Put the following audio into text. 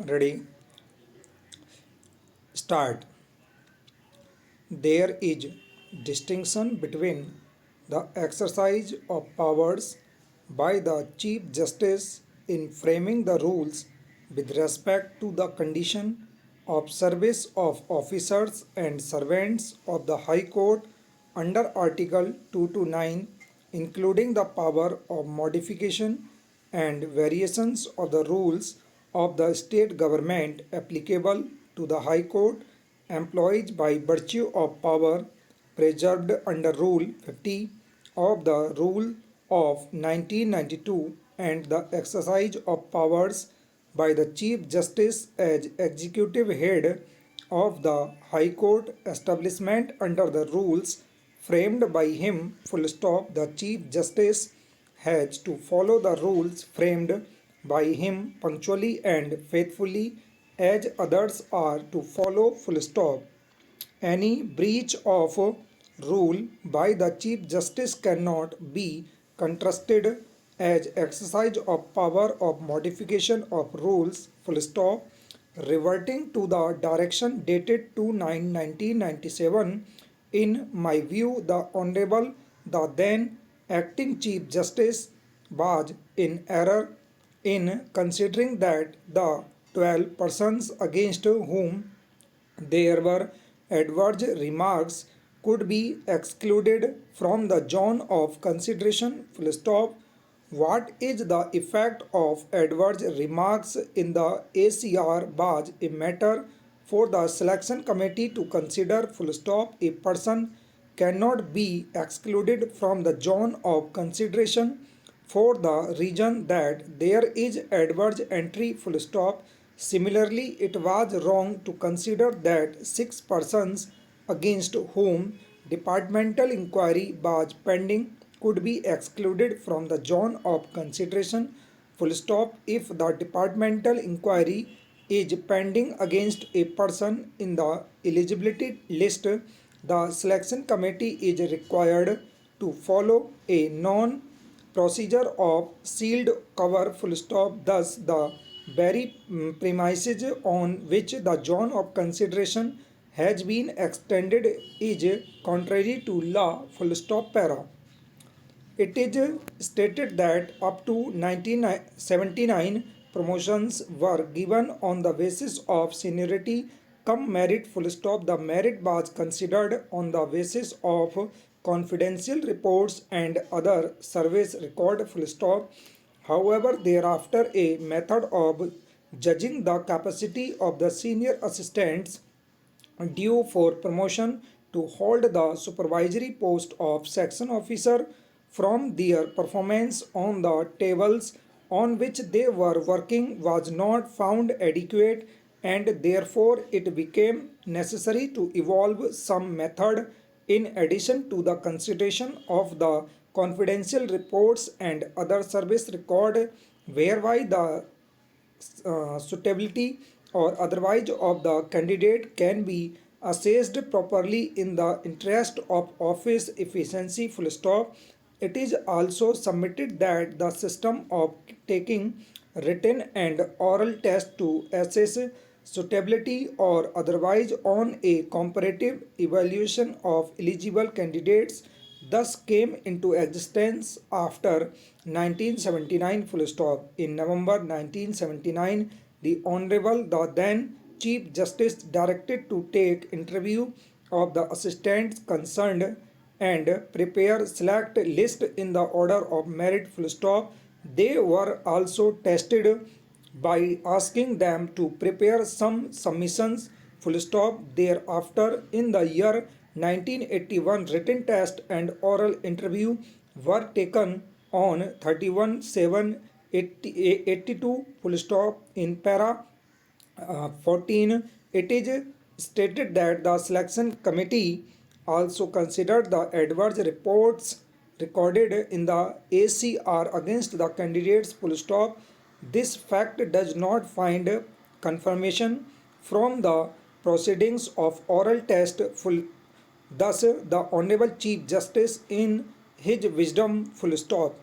Ready? Start. There is distinction between the exercise of powers by the Chief Justice in framing the rules with respect to the condition of service of officers and servants of the High Court under Article 229, including the power of modification and variations of the rules of the state government applicable to the High Court employed by virtue of power preserved under Rule 50 of the Rule of 1992 and the exercise of powers by the Chief Justice as executive head of the High Court establishment under the rules framed by him. Full stop. The Chief Justice has to follow the rules framed by him punctually and faithfully as others are to follow. Full stop. Any breach of rule by the Chief Justice cannot be contrasted as exercise of power of modification of rules. Full stop. Reverting to the direction dated 2/9/1997, in my view, the Honorable, the then acting Chief Justice, was in error in considering that the 12 persons against whom there were adverse remarks could be excluded from the zone of consideration. Full stop. What is the effect of adverse remarks in the ACR was a matter for the selection committee to consider. Full stop. A person cannot be excluded from the zone of consideration for the reason that there is adverse entry. Full stop. Similarly, it was wrong to consider that 6 persons against whom departmental inquiry was pending could be excluded from the zone of consideration. Full stop. If the departmental inquiry is pending against a person in the eligibility list, the selection committee is required to follow a known procedure of sealed cover. Full stop. Thus, the very premises on which the zone of consideration has been extended is contrary to law. Full stop. Para. It is stated that up to 1979 promotions were given on the basis of seniority come merit. Full stop. The merit was considered on the basis of confidential reports and other service record. Full stop. However, thereafter a method of judging the capacity of the senior assistants due for promotion to hold the supervisory post of section officer from their performance on the tables on which they were working was not found adequate, and therefore it became necessary to evolve some method in addition to the consideration of the confidential reports and other service record, whereby the suitability or otherwise of the candidate can be assessed properly in the interest of office efficiency. Full stop. It is also submitted that the system of taking written and oral test to assess suitability or otherwise on a comparative evaluation of eligible candidates thus came into existence after 1979. Full stop. In November 1979, the Honorable, the then Chief Justice, directed to take interview of the assistants concerned and prepare select list in the order of merit. Full stop. They were also tested by asking them to prepare some submissions. Full stop. Thereafter, in the year 1981, written test and oral interview were taken on 31/7/82. Full stop. In para 14, it is stated that the selection committee also considered the adverse reports recorded in the ACR against the candidates. Full stop. This fact does not find confirmation from the proceedings of oral test. Thus, the Honorable Chief Justice, in his wisdom, full stop,